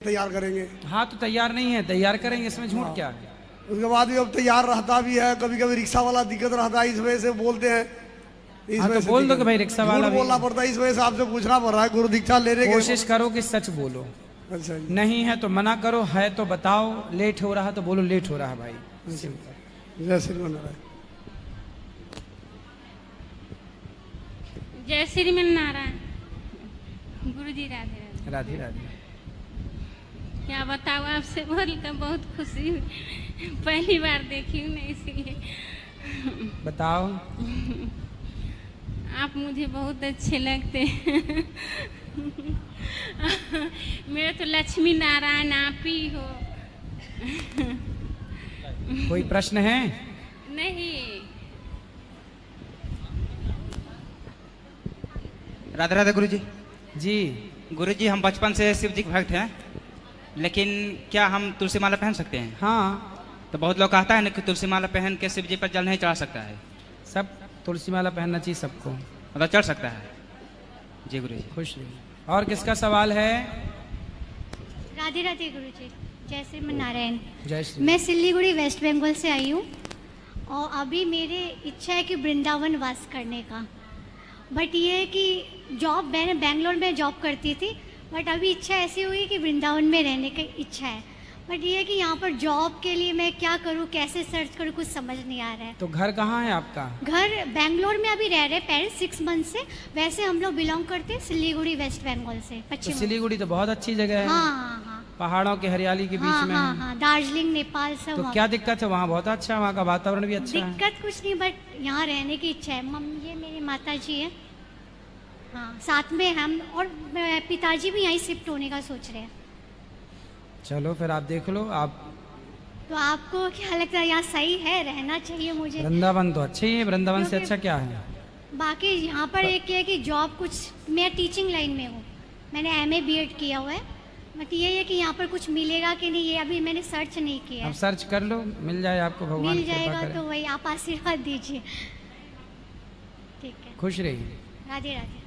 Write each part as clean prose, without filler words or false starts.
तैयार करेंगे। हाँ तो तैयार नहीं है, तैयार करेंगे, इसमें झूठ क्या है। उसके बाद भी अब तैयार रहता भी है, कभी कभी रिक्शा वाला दिक्कत रहता है, इस वजह से बोलते हैं। इस हाँ वजह तो से बोल दो कि भाई रिक्शा वाला भी बोलना पड़ता है, इस वजह से आपसे पूछना पड़ रहा है। गुरु दीक्षा लेने के कोशिश करो कि सच बोलो। अच्छा जी। नहीं है तो मना करो, है तो बताओ। लेट हो रहा तो बोलो लेट हो रहा है भाई। जय श्री नारायण। जय श्री नारायण। गुरु जी राधे राधे। राधे राधे। क्या बताओ, आपसे बोलकर बहुत खुशी हुई, पहली बार देखी हूँ ना इसलिए। बताओ। आप मुझे बहुत अच्छे लगते हैं। मेरे तो लक्ष्मी नारायण आप ही हो। कोई प्रश्न है? नहीं। राधे राधे गुरुजी। जी गुरुजी, हम बचपन से शिव जी के भक्त हैं, लेकिन क्या हम तुलसी माला पहन सकते हैं? हाँ, तो बहुत लोग कहता है ना कि तुलसी माला पहन के शिव जी पर जल नहीं चढ़ा सकता है। सब तुलसी माला पहनना चाहिए सबको। मतलब चढ़ सकता है। जी गुरुजी। खुश रहिए। और किसका सवाल है? राधे राधे गुरुजी। जय श्री नारायण। जय श्री। मैं सिल्लीगुड़ी वेस्ट बंगाल से आई हूँ और अभी मेरी इच्छा है कि वृंदावन वास करने का। बट ये है कि जॉब, मैंने बेंगलोर में जॉब करती थी, बट अभी इच्छा ऐसी हुई कि वृंदावन में रहने की इच्छा है। बट ये है कि यहाँ पर जॉब के लिए मैं क्या करूँ, कैसे सर्च करूँ, कुछ समझ नहीं आ रहा है। तो घर कहाँ है आपका? घर बेंगलोर में अभी रह रहे पेरेंट्स 6 मंथ से। वैसे हम लोग बिलोंग करते हैं सिल्लीगुड़ी वेस्ट बंगाल से, तो पश्चिम। सिलीगुड़ी तो बहुत अच्छी जगह है। हाँ हाँ हाँ। पहाड़ों की हरियाली के बीच हाँ में हाँ है। हाँ, दार्जिलिंग नेपाल सब। तो क्या दिक्कत है? वहाँ बहुत अच्छा है, वहाँ का वातावरण भी अच्छा है। दिक्कत कुछ नहीं, बट यहाँ रहने की इच्छा है। मम्मी, ये मेरी माता जी है, हाँ, साथ में हम, और पिताजी भी यहीं शिफ्ट होने का सोच रहे हैं। चलो फिर आप देख लो। आप तो आपको क्या लगता है, यहाँ सही है, रहना चाहिए मुझे? वृंदावन तो अच्छे ही है, वृंदावन से अच्छा क्या है? बाकी यहाँ पर एक है कि जॉब, कुछ मैं टीचिंग लाइन में हूँ, मैंने MA BEd किया हुआ है, बट ये है कि यहाँ पर कुछ मिलेगा कि नहीं, ये अभी मैंने सर्च नहीं किया अब है। सर्च कर लो, मिल जाए आपको, भगवान मिल कृपा जाएगा करे। तो वही आप आशीर्वाद दीजिए। ठीक है, खुश रहिए। राधे राधे।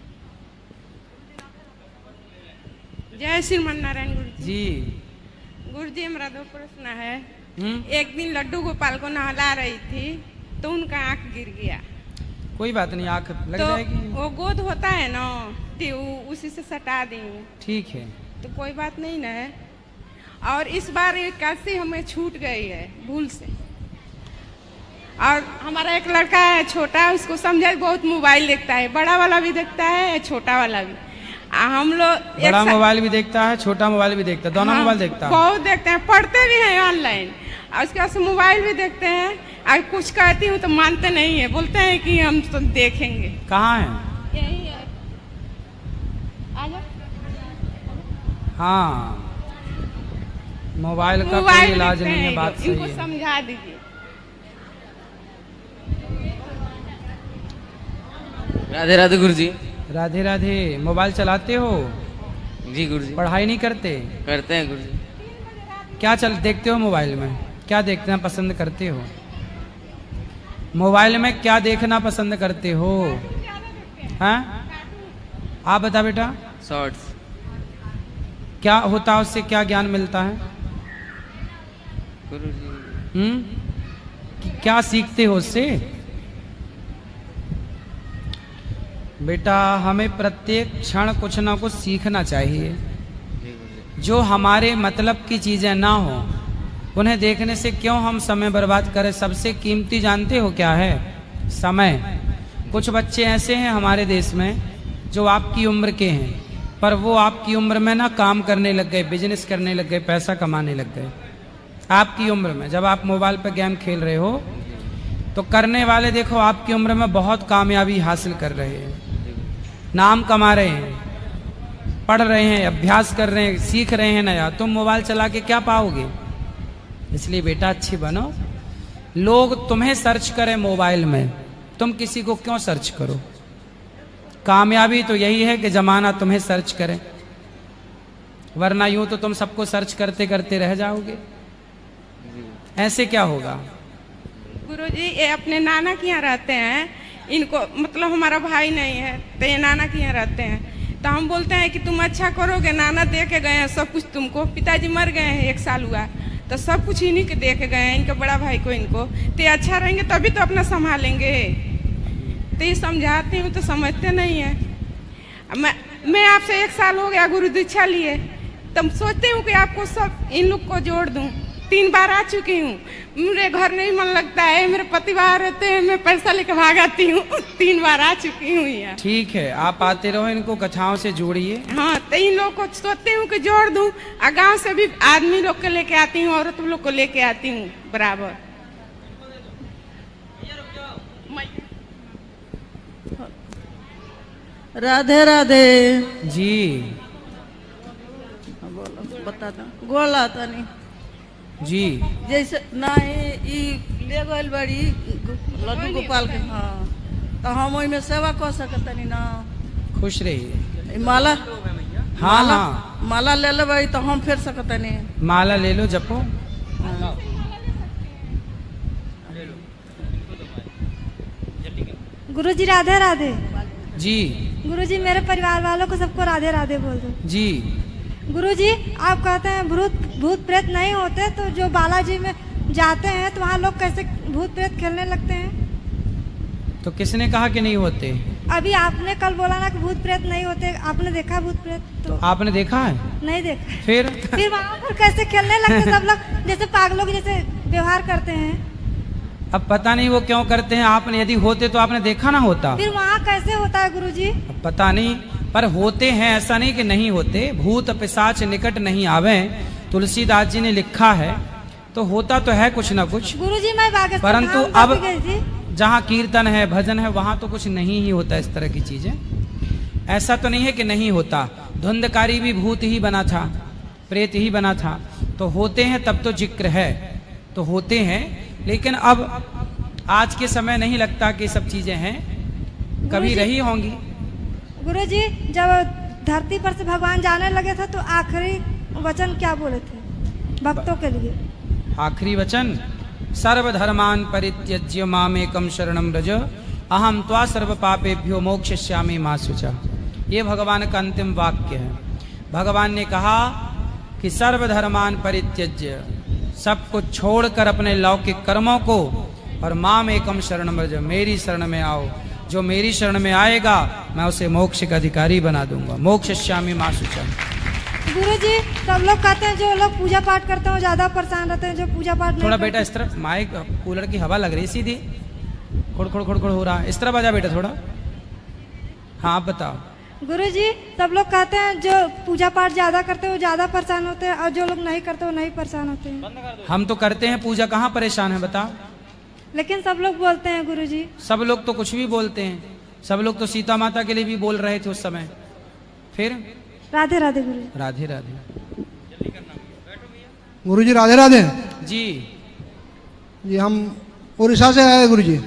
जय श्रीमान नारायण गुरु जी। गुरु जी, हमारा 2 प्रश्न है। हम्म, एक दिन लड्डू गोपाल को नहला रही थी तो उनका आंख गिर गया। कोई बात नहीं, आंख लग तो जाएगी। वो गोद होता है ना, तो उसी से सटा दी, ठीक है। तो कोई बात नहीं ना है। और इस बार कैसे हमें छूट गई है भूल से। और हमारा एक लड़का है छोटा, उसको समझा बहुत मोबाइल देखता है, बड़ा वाला भी देखता है छोटा वाला भी। हम लोग बड़ा मोबाइल भी देखता है, छोटा मोबाइल भी देखता है, दोनों मोबाइल देखता है। बहुत देखते हैं, पढ़ते भी हैं ऑनलाइन, और उसके बाद मोबाइल भी देखते हैं। और कुछ कहती हूँ तो मानते नहीं है, बोलते हैं कि हम तो देखेंगे। कहाँ है? यही है। आ जाओ। हाँ, मोबाइल का मोबाइल कोई इलाज देखते नहीं है, हैं बात लोग। सही इनको है। समझा दीजिए। राधे राधे गुरुजी। राधे राधे। मोबाइल चलाते हो? जी गुरुजी। पढ़ाई नहीं करते? करते हैं गुरुजी। क्या देखते हो मोबाइल में? क्या देखना पसंद करते हो? मोबाइल में क्या देखना पसंद करते हो? हाँ, आप बता बेटा। शॉर्ट्स। क्या होता है उससे, क्या ज्ञान मिलता है? गुरुजी। क्या सीखते हो उससे? बेटा, हमें प्रत्येक क्षण कुछ ना कुछ सीखना चाहिए। जी गुरुजी। जो हमारे मतलब की चीजें ना हो, उन्हें देखने से क्यों हम समय बर्बाद करें? सबसे कीमती जानते हो क्या है? समय। कुछ बच्चे ऐसे हैं हमारे देश में जो आपकी उम्र के हैं, पर वो आपकी उम्र में ना काम करने लग गए, बिजनेस करने लग गए, पैसा कमाने लग गए। आपकी उम्र में जब आप मोबाइल पर गेम खेल रहे हो, तो करने वाले देखो आपकी उम्र में बहुत कामयाबी हासिल कर रहे हैं, नाम कमा रहे हैं, पढ़ रहे हैं, अभ्यास कर रहे हैं, सीख रहे हैं नया। तुम मोबाइल चला के क्या पाओगे? इसलिए बेटा अच्छी बनो। लोग तुम्हें सर्च करें मोबाइल में, तुम किसी को क्यों सर्च करो? कामयाबी तो यही है कि जमाना तुम्हें सर्च करे, वरना यूं तो तुम सबको सर्च करते करते रह जाओगे। ऐसे क्या होगा? गुरुजी, ये अपने नाना के यहाँ रहते हैं, इनको मतलब हमारा भाई नहीं है, तो ये नाना के यहाँ रहते हैं। तो हम बोलते हैं कि तुम अच्छा करोगे, नाना दे के गए हैं सब कुछ तुमको, पिताजी मर गए हैं 1 साल हुआ, तो सब कुछ इन्हीं के दे के गए हैं, इनके बड़ा भाई को इनको, तो अच्छा रहेंगे तभी तो अपना संभालेंगे। तो ये समझाती हूँ तो समझते नहीं है। मैं आपसे 1 साल हो गया गुरु दीक्षा लिए, तब सोचती हूँ कि आपको सब इन लोग को जोड़ दूँ। 3 बार आ चुकी हूँ, मेरे घर नहीं मन लगता है, मेरे पति बाहर रहते हैं, मैं पैसा लेकर भाग आती हूँ। 3 बार आ चुकी हूँ यहाँ। ठीक है, आप आते रहो, इनको कथाओं से जोड़िए। हाँ, तो इन लोग को सोचती हूँ कि जोड़ दूँ, और गाँव से भी आदमी लोग को लेके आती हूँ, औरत लोग को लेके आती हूँ बराबर। राधे राधे जी। बता दो गोला तनी जी। जैसे ना ई ले गइल बड़ी लड्डू गोपाल के, हाँ, तो हम ओई में सेवा कर सकतनी ना। खुश रहिए। माला, हाँ हाँ, माला ले लेबै तो हम फेर सकतनी। माला ले लो, जपो। गुरुजी राधे राधे। जी। गुरुजी मेरे परिवार वालों को सबको राधे राधे बोल दो। जी। गुरुजी आप कहते हैं भूत प्रेत नहीं होते, तो जो बालाजी में जाते हैं तो वहाँ लोग कैसे भूत प्रेत खेलने लगते हैं? तो किसने कहा कि नहीं होते? अभी आपने कल बोला ना कि भूत प्रेत नहीं होते, आपने देखा भूत प्रेत? तो आपने देखा है? नहीं देखा। फिर वहाँ पर कैसे खेलने लगते सब लोग, जैसे पागलों के जैसे व्यवहार करते हैं। अब पता नहीं वो क्यों करते हैं, आपने यदि होते तो आपने देखा ना होता। फिर वहाँ कैसे होता है गुरुजी? अब पता नहीं, पर होते हैं, ऐसा नहीं कि नहीं होते। भूत पिशाच निकट नहीं आवे, तुलसीदास जी ने लिखा है, तो होता तो है कुछ ना कुछ। गुरुजी मैं परंतु अब जहाँ कीर्तन है, भजन है, वहां तो कुछ नहीं ही होता इस तरह की चीजें। ऐसा तो नहीं है कि नहीं होता। धुंधकारी भी भूत ही बना था, प्रेत ही बना था, तो होते हैं तब तो जिक्र है, तो होते हैं। लेकिन अब आज के समय नहीं लगता कि सब चीजें हैं, कभी रही होंगी। गुरुजी जब धरती पर से भगवान जाने लगे थे तो आखिरी वचन क्या बोले थे भक्तों के लिए? आखिरी वचन, सर्वधर्मान परित्यज्य मामेकम शरणम व्रज अहम त्वा सर्व पापेभ्यो मोक्षयिष्यामि मा शुचा। ये भगवान का अंतिम वाक्य है। भगवान ने कहा कि सर्वधर्मान परित्यज्य, सब कुछ छोड़कर अपने लौकिक कर्मों को, और माम एकम शरणम व्रज, मेरी शरण में आओ। जो मेरी शरण में आएगा मैं उसे मोक्ष का अधिकारी बना दूंगा। मोक्षयिष्यामि मा शुचा। गुरुजी सब लोग कहते हैं जो लोग पूजा पाठ करते हैं वो ज्यादा परेशान रहते हैं, जो पूजा पाठ थोड़ा बेटा इस तरफ, माइक कूलर की हवा लग रही सीधी, खुड़ खुड़ खुड़ खुड़ हो रहा है, इस तरफ आ जा बेटा थोड़ा। हाँ आप बताओ। गुरुजी सब लोग कहते हैं जो पूजा पाठ ज्यादा करते हैं वो ज्यादा परेशान होते हैं, और जो लोग नहीं करते वो नहीं परेशान होते हैं। हम तो करते हैं पूजा, कहाँ परेशान है बताओ? लेकिन सब लोग बोलते हैं गुरुजी। सब लोग तो कुछ भी बोलते हैं, सब लोग तो सीता माता के लिए भी बोल रहे थे उस समय। फिर राधे राधे गुरु। राधे राधे। गुरुजी राधे राधे। जी जी हम उड़ीसा से आए हैं गुरुजी।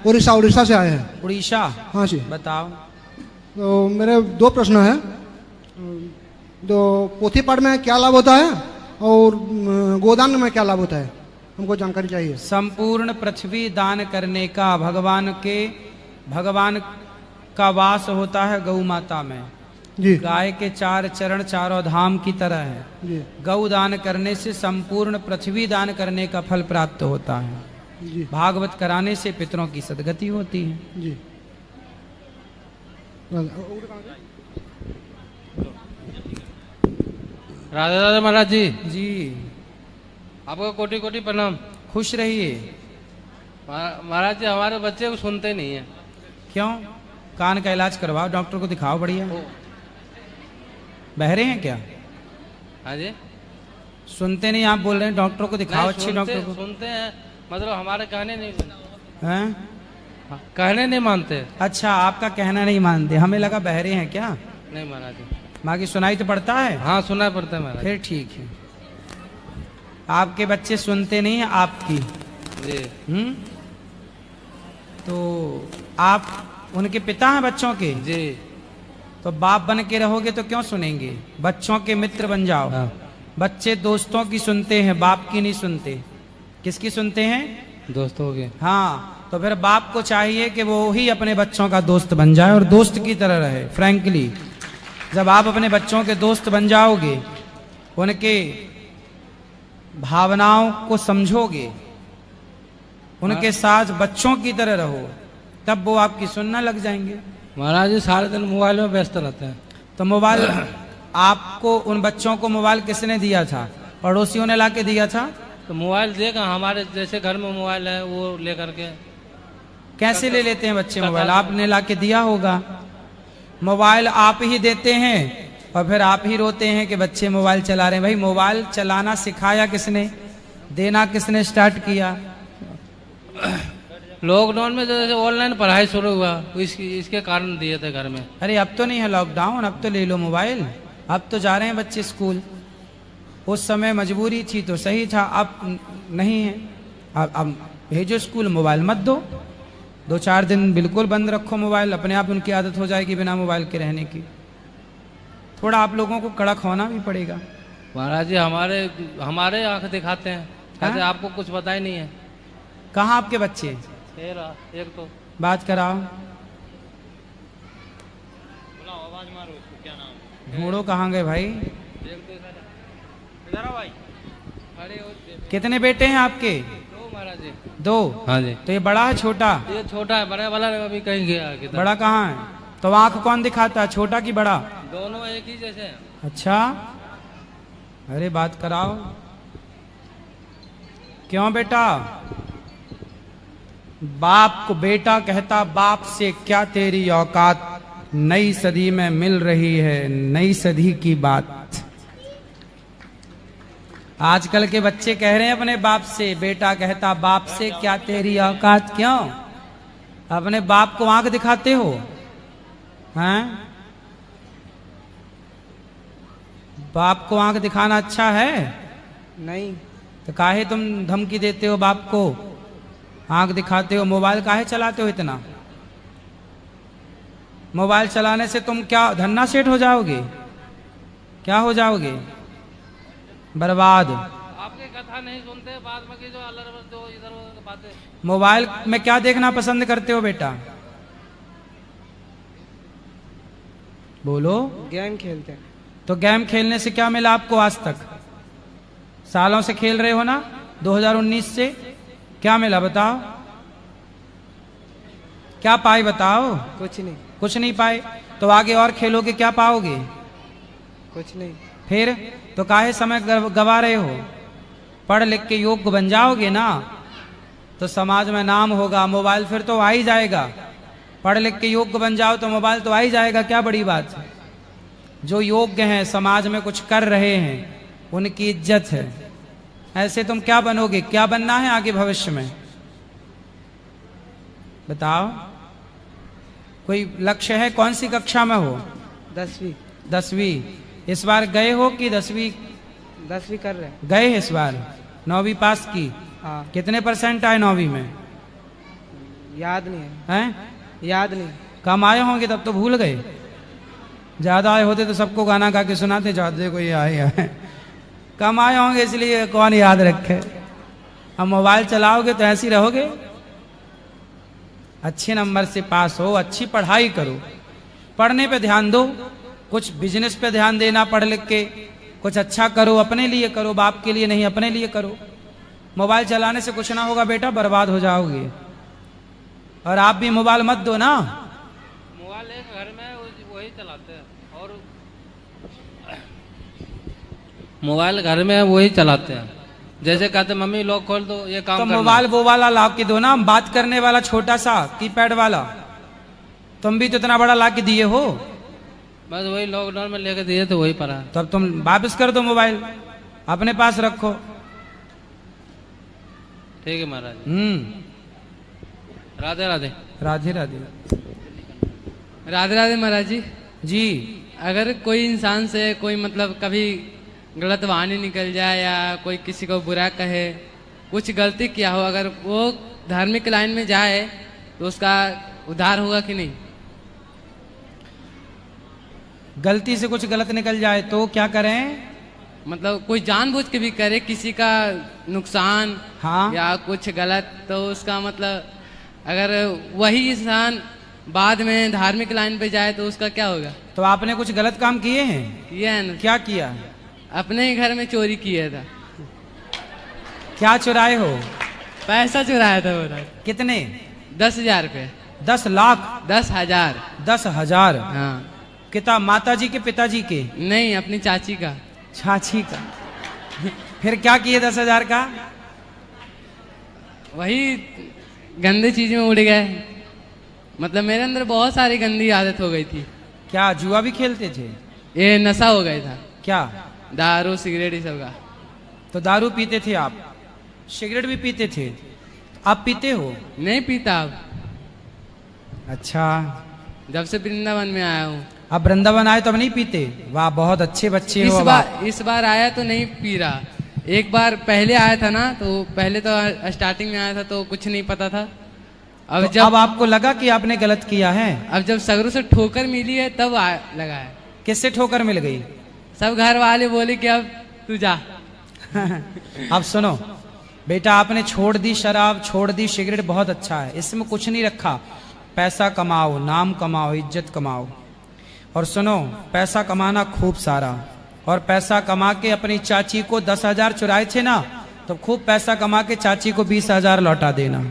उड़ीसा से आए हैं। उड़ीसा? हाँ जी। बताओ। तो मेरे 2 प्रश्न हैं। तो पोथी पाठ में क्या लाभ होता है और गोदान में क्या लाभ होता है, हमको जानकारी चाहिए। संपूर्ण पृथ्वी दान करने का भगवान का वास होता है गौ माता में। जी। गाय के 4 चरण चारों धाम की तरह है। जी। गौ दान करने से संपूर्ण पृथ्वी दान करने का फल प्राप्त होता है। जी। भागवत कराने से पितरों की सदगति होती है। जी। राधे राधे महाराज जी। जी आपको कोटि कोटि प्रणाम। खुश रहिए। महाराज जी हमारे बच्चे को सुनते नहीं है। क्यों? कान का इलाज करवाओ, डॉक्टर को दिखाओ बढ़िया। बहरे हैं क्या? हाँ जी। सुनते नहीं, आप बोल रहे हैं डॉक्टर को दिखाओ। अच्छे डॉक्टर को। सुनते हैं, मतलब हमारे कहने नहीं सुनते हैं? कहने नहीं मानते। अच्छा, आपका कहना नहीं मानते, हमें लगा बहरे हैं क्या। नहीं महाराज जी। बाकी सुनाई तो पड़ता है? हाँ सुनाई पड़ता है महाराज। फिर ठीक है। आपके बच्चे सुनते नहीं है आपकी। जी। तो आप उनके पिता हैं बच्चों के? जी। तो बाप बन के रहोगे तो क्यों सुनेंगे? बच्चों के मित्र बन जाओ। हाँ। बच्चे दोस्तों की सुनते हैं, बाप की नहीं सुनते। किसकी सुनते हैं? दोस्तों के। हाँ, तो फिर बाप को चाहिए कि वो ही अपने बच्चों का दोस्त बन जाए और दोस्त की तरह रहे, फ्रैंकली। जब आप अपने बच्चों के दोस्त बन जाओगे, उनके भावनाओं को समझोगे, उनके साथ बच्चों की तरह रहो, तब वो आपकी सुनना लग जाएंगे। महाराज जी सारे दिन मोबाइल में व्यस्त रहते हैं। तो मोबाइल आपको, उन बच्चों को मोबाइल किसने दिया था? पड़ोसियों ने लाके दिया था? तो मोबाइल देगा, हमारे जैसे घर में मोबाइल है वो लेकर के। कैसे ले लेते हैं बच्चे मोबाइल? आपने लाके दिया होगा। मोबाइल आप ही देते हैं और फिर आप ही रोते हैं कि बच्चे मोबाइल चला रहे हैं। भाई मोबाइल चलाना सिखाया किसने? देना किसने स्टार्ट किया? लॉकडाउन में जैसे ऑनलाइन पढ़ाई शुरू हुआ, इसके कारण दिए थे घर में। अरे अब तो नहीं है लॉकडाउन, अब तो ले लो मोबाइल, अब तो जा रहे हैं बच्चे स्कूल। उस समय मजबूरी थी तो सही था, अब नहीं है। अब भेजो स्कूल, मोबाइल मत दो। 2-4 दिन बिल्कुल बंद रखो मोबाइल, अपने आप उनकी आदत हो जाएगी बिना मोबाइल के रहने की। थोड़ा आप लोगों को कड़क होना भी पड़ेगा। महाराज जी हमारे आंख दिखाते हैं, कहते आपको कुछ पता ही नहीं है। कहाँ आपके बच्चे? एक तो बात कराओ, आवाज मारो, क्या नाम? ढूंढो कहाँ गए भाई। इधर आओ भाई। कितने बेटे हैं आपके? 2 महाराज जी। 2? हाँ जी। तो ये बड़ा है छोटा? ये छोटा है, बड़ा वाला अभी कहीं गया। बड़ा कहाँ है? तो आंख कौन दिखाता है, छोटा की बड़ा? दोनों एक ही जैसे हैं। अच्छा, अरे बात कराओ। क्यों बेटा? बाप को बेटा कहता, बाप से क्या तेरी औकात, नई सदी में मिल रही है नई सदी की बात। आजकल के बच्चे कह रहे हैं अपने बाप से, बेटा कहता बाप से क्या तेरी औकात। क्यों? अपने बाप को आंख दिखाते हो? हैं? बाप को आंख दिखाना अच्छा है? नहीं। तो काहे तुम धमकी देते हो बाप को, आंख दिखाते हो? मोबाइल काहे चलाते हो इतना? मोबाइल चलाने से तुम क्या धन्ना सेठ हो जाओगे? क्या हो जाओगे? बर्बाद। आपकी कथा नहीं सुनते, बाद में की जो इधर बातें। मोबाइल में क्या देखना पसंद करते हो बेटा? बोलो। गेम खेलते हैं। तो गेम खेलने से क्या मिला आपको आज तक? सालों से खेल रहे हो ना, 2019 से क्या मिला बताओ? क्या पाए बताओ? कुछ नहीं। कुछ नहीं पाए, तो आगे और खेलोगे क्या पाओगे? कुछ नहीं। फिर तो काहे समय गवा रहे हो? पढ़ लिख के योग्य बन जाओगे ना, तो समाज में नाम होगा। मोबाइल फिर तो आ ही जाएगा। पढ़ लिख के योग्य बन जाओ तो मोबाइल तो आ ही जाएगा, क्या बड़ी बात है। जो योग्य हैं, समाज में कुछ कर रहे हैं, उनकी इज्जत है। ऐसे तुम क्या बनोगे? क्या बनना है आगे भविष्य में बताओ? कोई लक्ष्य है? कौन सी कक्षा में हो? 10वीं। 10वीं। इस बार गए हो कि 10वीं? 10वीं कर रहे हैं। गए इस बार? 9वीं पास की? हाँ। कितने % आए 9वीं में? याद नहीं है। हैं? याद नहीं। कम आए होंगे तब तो भूल गए। ज्यादा आए होते तो सबको गाना गा के सुनाते, ज्यादा कोई आए हैं। कम आए होंगे इसलिए कौन याद रखे। अब मोबाइल चलाओगे तो ऐसे ही रहोगे। अच्छे नंबर से पास हो, अच्छी पढ़ाई करो, पढ़ने पे ध्यान दो, कुछ बिजनेस पे ध्यान देना, पढ़ लिख के कुछ अच्छा करो, अपने लिए करो, बाप के लिए नहीं, अपने लिए करो। मोबाइल चलाने से कुछ ना होगा बेटा, बर्बाद हो जाओगे। और आप भी मोबाइल मत दो ना। मोबाइल एक घर में वही चलाते हैं, और मोबाइल घर में वही चलाते हैं। जैसे कहते मम्मी लॉक खोल दो, ये काम तो करना। मोबाइल वो वाला ला के दो ना, बात करने वाला छोटा सा कीपैड वाला। तुम भी तो इतना बड़ा ला के दिए हो। बस वही लॉकडाउन में लेके दिए तो वही पड़ा। तब तुम वापस कर दो, मोबाइल अपने पास रखो। ठीक है महाराज। राधे राधे। राधे राधे। राधे राधे महाराज जी। जी। अगर कोई इंसान से कोई मतलब कभी गलत वाणी निकल जाए या कोई किसी को बुरा कहे, कुछ गलती किया हो, अगर वो धार्मिक लाइन में जाए तो उसका उद्धार होगा कि नहीं? गलती से कुछ गलत निकल जाए तो क्या करें? मतलब कोई जानबूझ के भी करे किसी का नुकसान, हाँ, या कुछ गलत, तो उसका मतलब अगर वही इंसान बाद में धार्मिक लाइन पे जाए तो उसका क्या होगा? तो आपने कुछ गलत काम किए हैं? किया है ना। क्या किया? अपने ही घर में चोरी किया था। क्या चुराए हो? पैसा चुराया था वो। कितने? 10,000 रुपये। 10 लाख? 10,000। 10,000? हाँ। कितना, माता जी के पिताजी के? नहीं, अपनी चाची का। चाची का। फिर क्या किए 10,000 का? वही गंदी चीज में उड़ गए। मतलब मेरे अंदर बहुत सारी गंदी आदत हो गई थी। क्या जुआ भी खेलते थे? ये नशा हो गया था। क्या? दारू सिगरेट ये सब का। तो दारू पीते थे आप, सिगरेट भी पीते थे, आप पीते हो? नहीं पीता अब। अच्छा, जब से वृंदावन में आया हूँ। अब वृंदावन आए तो अब नहीं पीते? वाह, बहुत अच्छे बच्चे हो। इस बार आया तो नहीं पी रहा। एक बार पहले आया था ना, तो पहले तो स्टार्टिंग में आया था तो कुछ नहीं पता था। अब तो अब आपको लगा कि आपने गलत किया है? अब जब सगरों से ठोकर मिली है तब लगा है। किससे ठोकर मिल गई? सब घर वाले बोले कि अब तू जा। अब सुनो बेटा, आपने छोड़ दी शराब, छोड़ दी सिगरेट, बहुत अच्छा है। इसमें कुछ नहीं रखा। पैसा कमाओ, नाम कमाओ, इज्जत कमाओ। और सुनो, पैसा कमाना खूब सारा, और पैसा कमा के अपनी चाची को 10,000 चुराए थे ना, तो खूब पैसा कमा के चाची को 20,000 लौटा देना।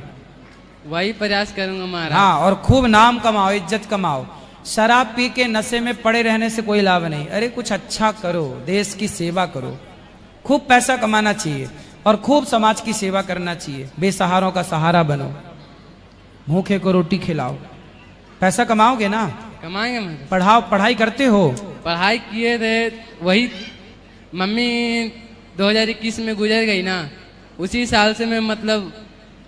वही प्रयास करूंगा महाराज। हाँ, और खूब नाम कमाओ, इज्जत कमाओ। शराब पी के नशे में पड़े रहने से कोई लाभ नहीं। अरे कुछ अच्छा करो, देश की सेवा करो। खूब पैसा कमाना चाहिए और खूब समाज की सेवा करना चाहिए। बेसहारों का सहारा बनो, भूखे को रोटी खिलाओ। पैसा कमाओगे ना? कमाएंगे महाराज। पढ़ाई करते हो? पढ़ाई किए थे, वही मम्मी 2021 में गुजर गई ना, उसी साल से मैं मतलब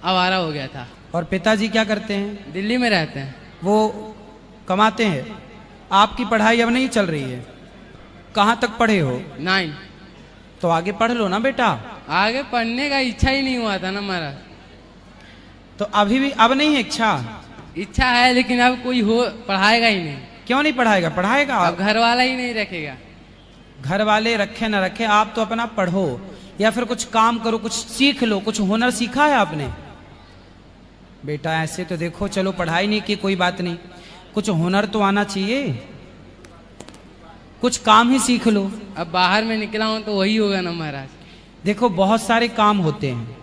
आवारा हो गया था। और पिताजी क्या करते हैं? दिल्ली में रहते हैं। वो कमाते हैं। आपकी पढ़ाई अब नहीं चल रही है? कहाँ तक पढ़े हो? 9। तो आगे पढ़ लो ना बेटा। आगे पढ़ने का इच्छा ही नहीं हुआ था ना महाराज। तो अभी भी अब नहीं है इच्छा? इच्छा है, लेकिन अब कोई हो पढ़ाएगा ही नहीं। क्यों नहीं पढ़ाएगा? पढ़ाएगा। अब घर वाला ही नहीं रखेगा। घर वाले रखे ना रखे, आप तो अपना पढ़ो या फिर कुछ काम करो, कुछ सीख लो। कुछ हुनर सीखा है आपने? बेटा ऐसे तो देखो, चलो पढ़ाई नहीं की कोई बात नहीं, कुछ हुनर तो आना चाहिए, कुछ काम ही सीख लो। अब बाहर में निकला हूं तो वही होगा ना महाराज। देखो बहुत सारे काम होते हैं,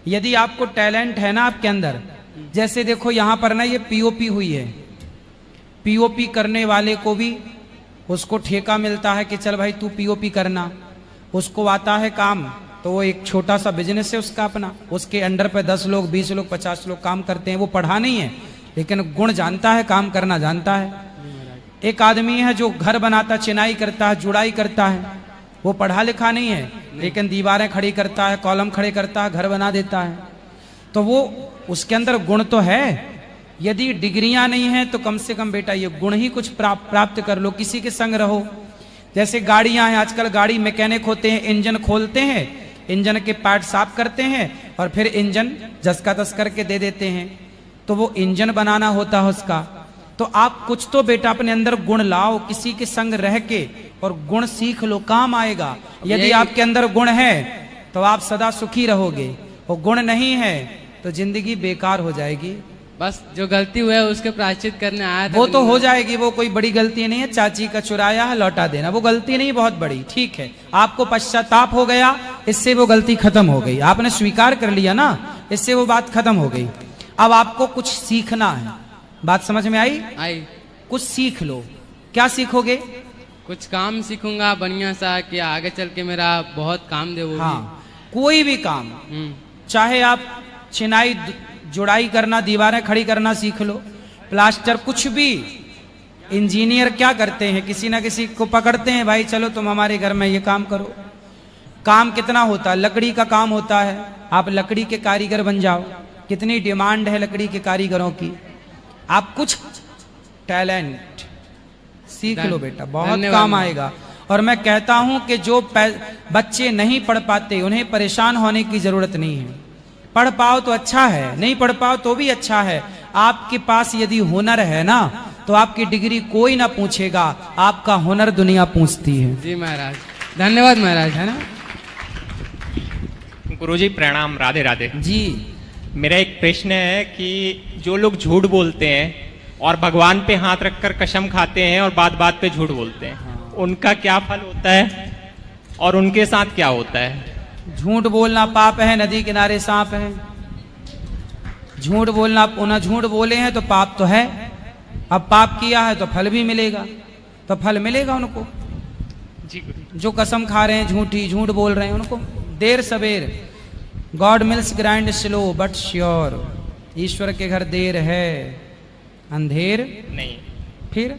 यदि आपको टैलेंट है ना आपके अंदर। जैसे देखो यहाँ पर ना ये पीओपी हुई है, पीओपी करने वाले को भी उसको ठेका मिलता है कि चल भाई तू पीओपी करना। उसको आता है काम, तो वो एक छोटा सा बिजनेस है उसका अपना, उसके अंडर पे 10 लोग 20 लोग 50 लोग काम करते हैं। वो पढ़ा नहीं है लेकिन गुण जानता है, काम करना जानता है। एक आदमी है जो घर बनाता, चिनाई करता है, जुड़ाई करता है, वो पढ़ा लिखा नहीं है लेकिन दीवारें खड़ी करता है, कॉलम खड़े करता है, घर बना देता है। तो वो उसके अंदर गुण तो है। यदि डिग्रियां नहीं है तो कम से कम बेटा ये गुण ही कुछ प्राप्त कर लो, किसी के संग रहो। जैसे गाड़ियां हैं, आजकल गाड़ी मैकेनिक होते हैं, इंजन खोलते हैं, इंजन के पार्ट साफ करते हैं और फिर इंजन जस का तस करके दे देते हैं। तो वो इंजन बनाना होता है उसका। तो आप कुछ तो बेटा अपने अंदर गुण लाओ, किसी के संग रह के, और गुण सीख लो, काम आएगा। यदि आपके अंदर गुण है तो आप सदा सुखी रहोगे, और गुण नहीं है तो जिंदगी बेकार हो जाएगी। बस जो गलती हुआ है उसके प्रायश्चित करने आया था। वो तो हो जाएगी, वो कोई बड़ी गलती नहीं है। चाची का चुराया है लौटा देना, वो गलती नहीं बहुत बड़ी, ठीक है। आपको पश्चाताप हो गया, इससे वो गलती खत्म हो गई, आपने स्वीकार कर लिया ना, इससे वो बात खत्म हो गई। अब आपको कुछ सीखना है। बात समझ में आई? कुछ सीख लो। क्या सीखोगे? कुछ काम सीखूंगा बढ़िया सा, कि आगे चल के मेरा बहुत काम दे वो। हाँ, कोई भी काम, चाहे आप चिनाई जुड़ाई करना, दीवारें खड़ी करना सीख लो, प्लास्टर, कुछ भी। इंजीनियर क्या करते हैं, किसी ना किसी को पकड़ते हैं, भाई चलो तुम हमारे घर में ये काम करो। काम कितना होता है, लकड़ी का काम होता है, आप लकड़ी के कारीगर बन जाओ। कितनी डिमांड है लकड़ी के कारीगरों की। आप कुछ टैलेंट सीख लो बेटा, बहुत काम आएगा। और मैं कहता हूं कि जो बच्चे नहीं पढ़ पाते उन्हें परेशान होने की जरूरत नहीं है। पढ़ पाओ तो अच्छा है, नहीं पढ़ पाओ तो भी अच्छा है। आपके पास यदि हुनर है ना तो आपकी डिग्री कोई ना पूछेगा, आपका हुनर दुनिया पूछती है। जी महाराज, धन्यवाद महाराज। है ना? गुरुजी प्रणाम, राधे राधे जी। मेरा एक प्रश्न है कि जो लोग झूठ बोलते हैं और भगवान पे हाथ रखकर कसम खाते हैं और बात बात पे झूठ बोलते हैं, उनका क्या फल होता है और उनके साथ क्या होता है? झूठ बोलना पाप है, नदी किनारे सांप है। झूठ बोलना, उन्हें झूठ बोले हैं तो पाप तो है। अब पाप किया है तो फल भी मिलेगा, तो फल मिलेगा उनको। जो कसम खा रहे हैं झूठी, झूठ बोल रहे हैं, उनको देर सवेर, God mills grind slow but sure, ईश्वर के घर देर है अंधेर नहीं। फिर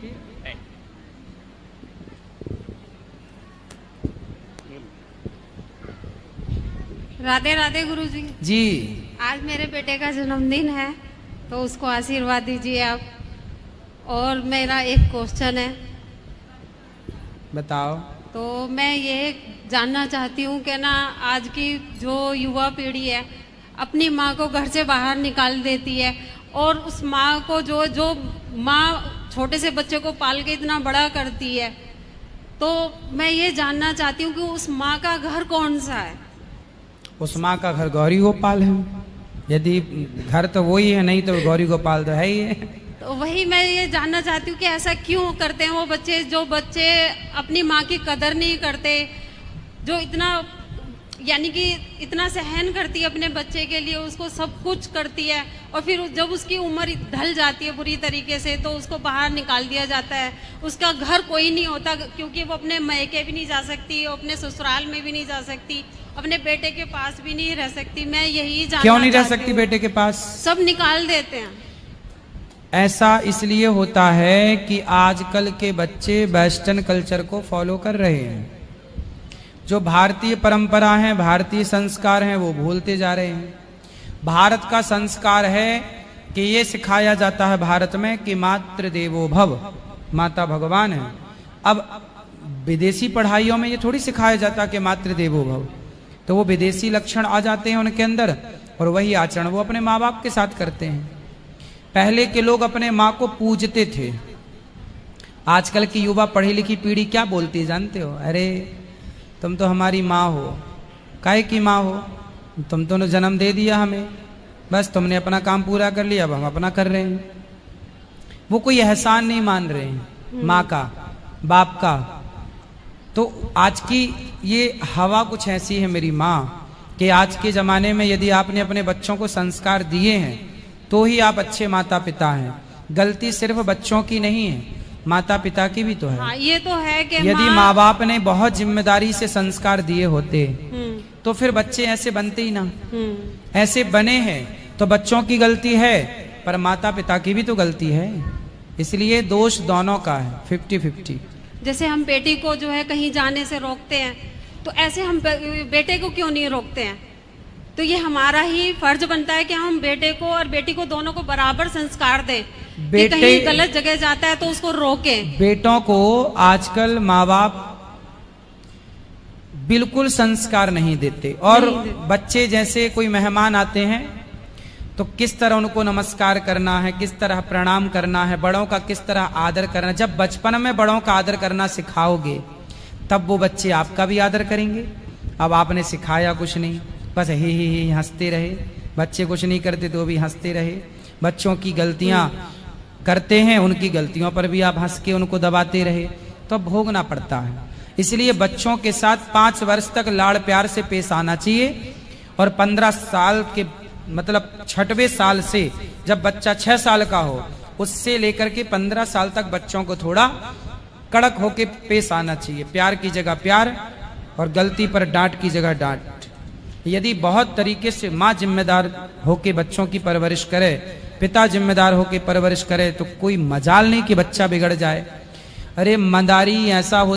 राधे राधे गुरुजी। जी, आज मेरे बेटे का जन्मदिन है तो उसको आशीर्वाद दीजिए आप। और मेरा एक क्वेश्चन है, बताओ। तो मैं ये जानना चाहती हूँ कि ना आज की जो युवा पीढ़ी है अपनी माँ को घर से बाहर निकाल देती है, और उस माँ को जो माँ छोटे से बच्चे को पाल के इतना बड़ा करती है, तो मैं ये जानना चाहती हूँ कि उस माँ का घर कौन सा है? उस माँ का घर गौरी गोपाल है। यदि घर तो वही है, नहीं तो गौरी गोपाल तो है ही है। तो वही मैं ये जानना चाहती हूँ कि ऐसा क्यों करते हैं वो बच्चे, जो बच्चे अपनी माँ की कदर नहीं करते, जो इतना यानी कि इतना सहन करती है अपने बच्चे के लिए, उसको सब कुछ करती है, और फिर जब उसकी उम्र ढल जाती है बुरी तरीके से तो उसको बाहर निकाल दिया जाता है। उसका घर कोई नहीं होता, क्योंकि वो अपने मायके भी नहीं जा सकती, अपने ससुराल में भी नहीं जा सकती, अपने बेटे के पास भी नहीं रह सकती। मैं यही जानना क्यों नहीं रह चाहती सकती हूँ। बेटे के पास? सब निकाल देते हैं। ऐसा इसलिए होता है कि आजकल के बच्चे वेस्टर्न कल्चर को फॉलो कर रहे हैं। जो भारतीय परंपरा है, भारतीय संस्कार हैं, वो भूलते जा रहे हैं। भारत का संस्कार है कि ये सिखाया जाता है भारत में कि मातृ देवो भव, माता भगवान है। अब विदेशी पढ़ाइयों में ये थोड़ी सिखाया जाता कि मातृ देवो भव, तो वो विदेशी लक्षण आ जाते हैं उनके अंदर, और वही आचरण वो अपने माँ बाप के साथ करते हैं। पहले के लोग अपने माँ को पूजते थे। आजकल की युवा पढ़ी लिखी पीढ़ी क्या बोलती है जानते हो? अरे तुम तो हमारी माँ हो। काहे की माँ हो? तुम तो जन्म दे दिया हमें, बस तुमने अपना काम पूरा कर लिया, अब हम अपना कर रहे हैं। वो कोई एहसान नहीं मान रहे हैं माँ का, बाप का। तो आज की ये हवा कुछ ऐसी है मेरी माँ, कि आज के ज़माने में यदि आपने अपने बच्चों को संस्कार दिए हैं तो ही आप अच्छे माता पिता हैं। गलती सिर्फ बच्चों की नहीं है, माता पिता की भी तो है। हाँ, ये तो है कि यदि माँ बाप ने बहुत जिम्मेदारी से संस्कार दिए होते तो फिर बच्चे ऐसे बनते ही ना। ऐसे बने हैं तो बच्चों की गलती है, पर माता पिता की भी तो गलती है। इसलिए दोष दोनों का है, 50-50। जैसे हम बेटी को जो है कहीं जाने से रोकते हैं, तो ऐसे हम बेटे को क्यों नहीं रोकते हैं? तो ये हमारा ही फर्ज बनता है कि हम बेटे को और बेटी को दोनों को बराबर संस्कार दें। कि कहीं गलत जगह जाता है तो उसको रोकें। बेटों को आजकल माँ बाप बिल्कुल संस्कार नहीं देते, और बच्चे जैसे कोई मेहमान आते हैं तो किस तरह उनको नमस्कार करना है, किस तरह प्रणाम करना है, बड़ों का किस तरह आदर करना। जब बचपन में बड़ों का आदर करना सिखाओगे तब वो बच्चे आपका भी आदर करेंगे। अब आपने सिखाया कुछ नहीं, बस ही हंसते रहे। बच्चे कुछ नहीं करते तो भी हंसते रहे। बच्चों की गलतियां करते हैं, उनकी गलतियों पर भी आप हंस के उनको दबाते रहे तो भोगना पड़ता है। इसलिए बच्चों के साथ 5 वर्ष तक लाड़ प्यार से पेश आना चाहिए, और 15 साल के मतलब 6वें साल से, जब बच्चा 6 साल का हो, उससे लेकर के 15 साल तक बच्चों को थोड़ा कड़क होके पेश आना चाहिए। प्यार की जगह प्यार, और गलती पर डांट की जगह डांट। यदि बहुत तरीके से माँ जिम्मेदार होके बच्चों की परवरिश करे, पिता जिम्मेदार होके परवरिश करे, तो कोई मजाल नहीं कि बच्चा बिगड़ जाए। अरे मदारी ऐसा हो